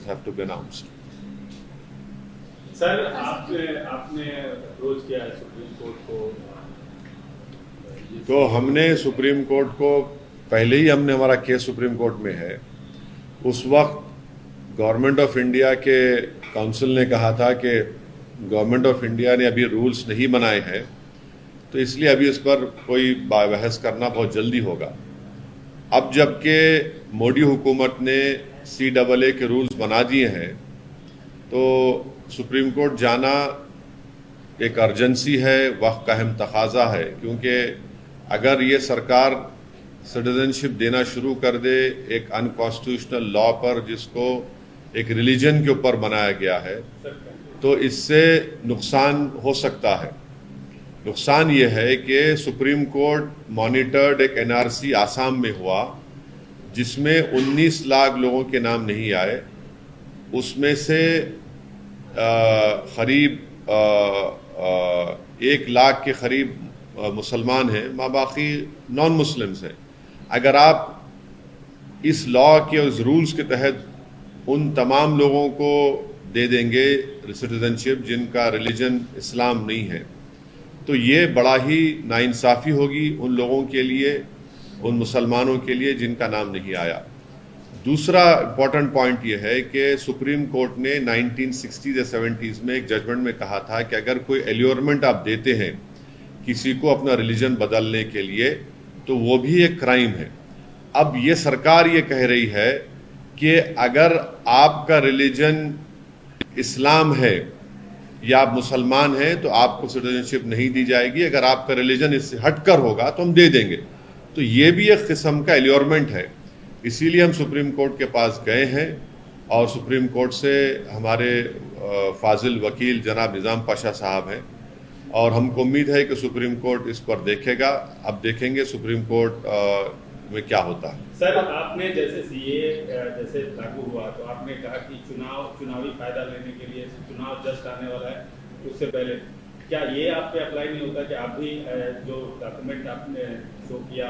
elections have to be announced. Sir आपने approach किया है सुप्रीम कोर्ट को? तो हमने सुप्रीम कोर्ट को पहले ही हमारा केस सुप्रीम कोर्ट में है। उस वक्त गवर्नमेंट ऑफ इंडिया के काउंसिल ने कहा था कि गवर्नमेंट ऑफ इंडिया ने अभी रूल्स नहीं बनाए हैं, तो इसलिए अभी इस पर कोई बहस करना बहुत जल्दी होगा। अब जबकि मोदी हुकूमत ने CAA के रूल्स बना दिए हैं, तो सुप्रीम कोर्ट जाना एक अर्जेंसी है, वक्त का अहम तकाजा है, क्योंकि अगर ये सरकार सिटीजनशिप देना शुरू कर दे एक अनकॉन्स्टिट्यूशनल लॉ पर जिसको एक रिलीजन के ऊपर बनाया गया है, तो इससे नुकसान हो सकता है। नुकसान ये है कि सुप्रीम कोर्ट मॉनिटर्ड एक NRC आसाम में हुआ जिसमें 19 लाख लोगों के नाम नहीं आए। उसमें से करीब 1 लाख के करीब मुसलमान हैं, बाकी नॉन मुस्लिम्स हैं। अगर आप इस लॉ के उस रूल्स के तहत उन तमाम लोगों को दे देंगे सिटीजनशिप जिनका रिलीजन इस्लाम नहीं है, तो ये बड़ा ही नाइंसाफ़ी होगी उन लोगों के लिए, उन मुसलमानों के लिए जिनका नाम नहीं आया। दूसरा इम्पॉर्टेंट पॉइंट ये है कि सुप्रीम कोर्ट ने 1960s या 70s में एक जजमेंट में कहा था कि अगर कोई एल्योरमेंट आप देते हैं किसी को अपना रिलीजन बदलने के लिए, तो वो भी एक क्राइम है। अब ये सरकार ये कह रही है कि अगर आपका रिलीजन इस्लाम है या आप मुसलमान हैं तो आपको सिटीजनशिप नहीं दी जाएगी, अगर आपका रिलीजन इससे हटकर होगा तो हम दे देंगे। तो ये भी एक किस्म का एल्योरमेंट है। इसीलिए हम सुप्रीम कोर्ट के पास गए हैं और सुप्रीम कोर्ट से हमारे फाजिल वकील जनाब निज़ाम पाशा साहब हैं, और हमको उम्मीद है कि सुप्रीम कोर्ट इस पर देखेगा। अब देखेंगे सुप्रीम कोर्ट में क्या होता है। सर, आपने जैसे CAA जैसे लागू हुआ तो आपने कहा कि चुनावी फायदा लेने के लिए चुनाव जस्ट आने वाला है, उससे पहले क्या ये आप पे अप्लाई नहीं होता कि आप भी जो डॉक्यूमेंट आपने शो किया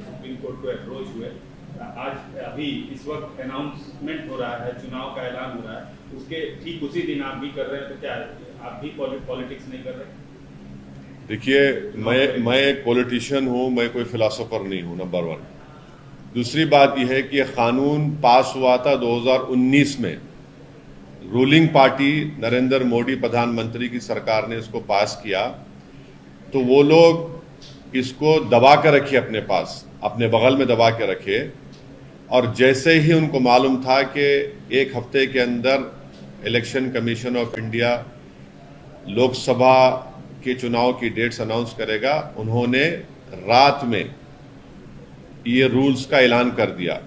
सुप्रीम कोर्ट को अप्रोच हुए, आज अभी इस वक्त अनाउंसमेंट हो रहा है, चुनाव का ऐलान हो रहा है, उसके ठीक उसी दिन आप भी कर रहे हैं, तो क्या आप भी पॉलिटिक्स नहीं कर रहे? देखिए, मैं एक पॉलिटिशियन हूँ, मैं कोई फिलोसोफर नहीं हूँ, नंबर 1। दूसरी बात यह है कि यह कानून पास हुआ था 2019 में। रूलिंग पार्टी नरेंद्र मोदी प्रधानमंत्री की सरकार ने इसको पास किया, तो वो लोग इसको दबा कर रखे अपने पास, अपने बगल में दबा के रखे, और जैसे ही उनको मालूम था कि 1 हफ्ते के अंदर election commission of India Lok Sabha के चुनाव की डेट्स अनाउंस करेगा, उन्होंने रात में ये रूल्स का ऐलान कर दिया।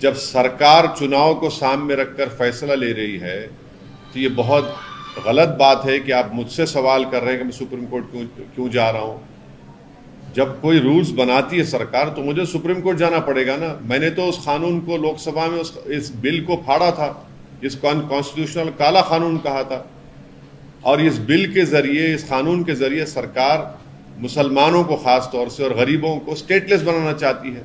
जब सरकार चुनाव को सामने रखकर फैसला ले रही है, तो ये बहुत गलत बात है कि आप मुझसे सवाल कर रहे हैं कि मैं सुप्रीम कोर्ट क्यों जा रहा हूँ। जब कोई रूल्स बनाती है सरकार, तो मुझे सुप्रीम कोर्ट जाना पड़ेगा ना। मैंने तो उस कानून को लोकसभा में इस बिल को फाड़ा था, इसको अनकॉन्स्टिट्यूशनल काला कानून कहा था, और इस बिल के जरिए, इस कानून के जरिए सरकार मुसलमानों को खास तौर से और गरीबों को स्टेटलेस बनाना चाहती है,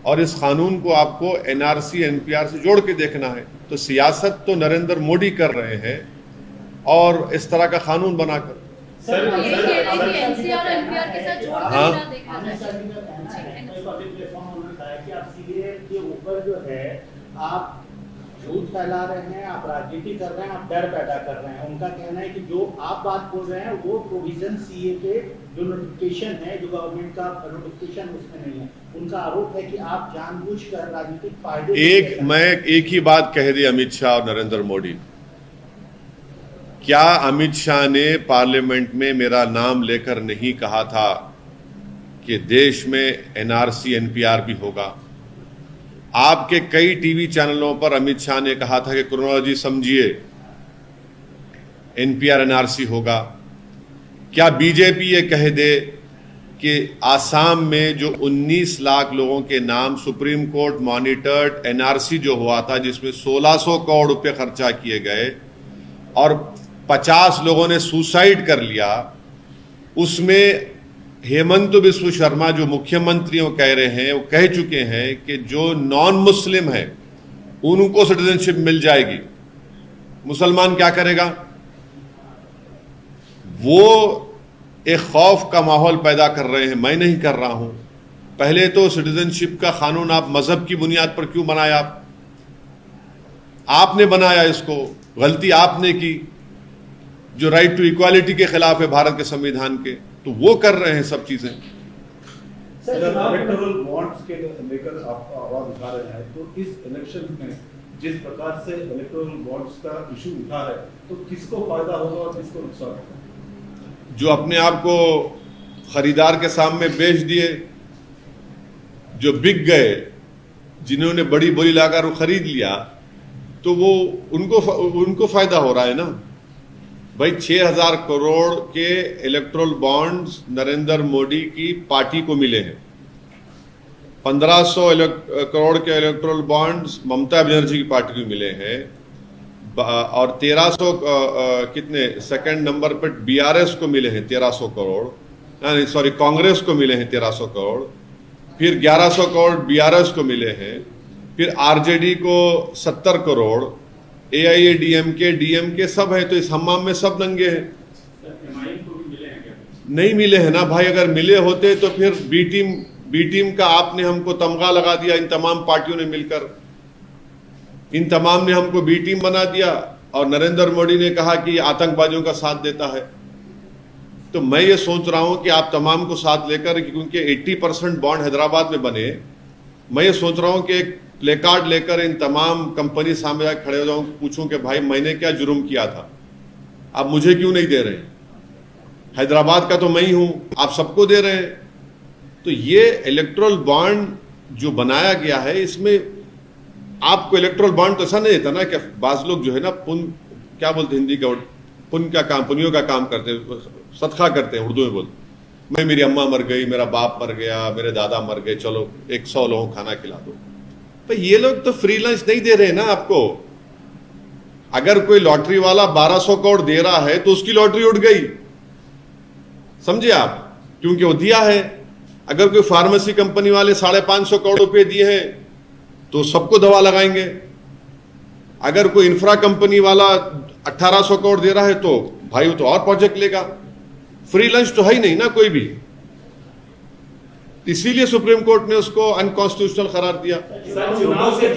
और इस कानून को आपको NRC NPR से जोड़ के देखना है। तो सियासत तो नरेंद्र मोदी कर रहे हैं, और इस तरह का कानून बनाकर आप झूठ फैला रहे हैं, आप राजनीति कर रहे हैं, आप डर पैदा कर रहे हैं। उनका कहना है कि जो आप बात बोल रहे हैं वो प्रोविजन CAA के जो नोटिफिकेशन है, जो गवर्नमेंट का नोटिफिकेशन उसमें नहीं है। उनका आरोप है कि आप जानबूझकर राजनीतिक फायदे मैं एक ही बात कह दी अमित शाह और नरेंद्र मोदी। क्या अमित शाह ने पार्लियामेंट में मेरा नाम लेकर नहीं कहा था कि देश में NRC NPR भी होगा? आपके कई टीवी चैनलों पर अमित शाह ने कहा था कि क्रोनोलॉजी समझिए, NPR NRC होगा। क्या बीजेपी ये कह दे कि आसाम में जो 19 लाख लोगों के नाम सुप्रीम कोर्ट मॉनिटर्ड NRC जो हुआ था, जिसमें 1600 करोड़ रुपए खर्चा किए गए और 50 लोगों ने सुसाइड कर लिया, उसमें हेमंत बिस्व शर्मा जो मुख्यमंत्री कह रहे हैं, वो कह चुके हैं कि जो नॉन मुस्लिम है उनको सिटीजनशिप मिल जाएगी। मुसलमान क्या करेगा? वो एक खौफ का माहौल पैदा कर रहे हैं, मैं नहीं कर रहा हूं। पहले तो सिटीजनशिप का कानून आप मजहब की बुनियाद पर क्यों बनाया? आपने बनाया इसको, गलती आपने की, जो राइट टू इक्वालिटी के खिलाफ है भारत के संविधान के। तो वो कर रहे हैं सब चीजें। सर, इलेक्टोरल बॉन्ड्स के लेकर आप आवाज उठा रहे हैं, तो इस इलेक्शन में जिस प्रकार से इलेक्टोरल बॉन्ड्स का इशू उठा है, तो किसको फायदा होगा और किसको नुकसान होगा? जो अपने आप को खरीदार के सामने बेच दिए, जो बिक गए, जिन्होंने बड़ी बोली लाकर वो खरीद लिया, तो वो उनको फायदा हो रहा है ना भाई। 6,000 करोड़ के इलेक्टोरल बॉन्ड्स नरेंद्र मोदी की पार्टी को मिले हैं। 1500 करोड़ के इलेक्टोरल बॉन्ड्स ममता बनर्जी की पार्टी को मिले हैं, और 1300 कितने सेकंड नंबर पर बीआरएस को मिले हैं 1300 करोड़, सॉरी कांग्रेस को मिले हैं 1300 करोड़, फिर 1100 करोड़ बीआरएस को मिले हैं, फिर आरजेडी को 70 करोड़, एआईएडीएमके डीएमके सब है। तो इस हम्माम में सब नंगे हैं। एमआईएम को भी मिले हैं क्या? नहीं मिले हैं ना भाई। अगर मिले होते तो फिर बी टीम का आपने हमको तमगा लगा दिया, इन तमाम पार्टियों ने मिलकर, इन तमाम ने हमको बी टीम बना दिया, और नरेंद्र मोदी ने कहा कि आतंकवादियों का साथ देता है। तो मैं ये सोच रहा हूं कि आप तमाम को साथ लेकर, क्योंकि 80% बॉन्ड हैदराबाद में बने, मैं ये सोच रहा हूं कि एक प्ले कार्ड लेकर इन तमाम कंपनी सामने जाकर खड़े हो जाऊं, पूछूं कि भाई मैंने क्या जुर्म किया था, आप मुझे क्यों नहीं दे रहे? हैदराबाद का तो मैं ही हूं, आप सबको दे रहे हैं। तो ये इलेक्टोरल बॉन्ड जो बनाया गया है, इसमें आपको इलेक्टोरल बॉन्ड तो ऐसा नहीं देता ना कि बाज लोग जो है ना क्या बोलते हिंदी का, पुण्य का काम, पुण्यों का काम करते हैं, सदका करते हैं, उर्दू में बोलते, मैं मेरी अम्मा मर गई, मेरा बाप मर गया, मेरे दादा मर गए, चलो 100 लोगों को खाना खिला दो। तो ये लोग तो फ्री लंच नहीं दे रहे ना आपको। अगर कोई लॉटरी वाला 1200 करोड़ दे रहा है तो उसकी लॉटरी उड़ गई, समझे आप, क्योंकि वो दिया है। अगर कोई फार्मेसी कंपनी वाले 550 करोड़ रुपए दिए हैं तो सबको दवा लगाएंगे। अगर कोई इंफ्रा कंपनी वाला 1800 करोड़ दे रहा है तो भाई वो तो और प्रोजेक्ट लेगा। फ्री लंच तो है ही नहीं ना कोई भी। इसीलिए सुप्रीम कोर्ट ने उसको अनकॉन्स्टिट्यूशनल करार दिया। सर, चुनाव से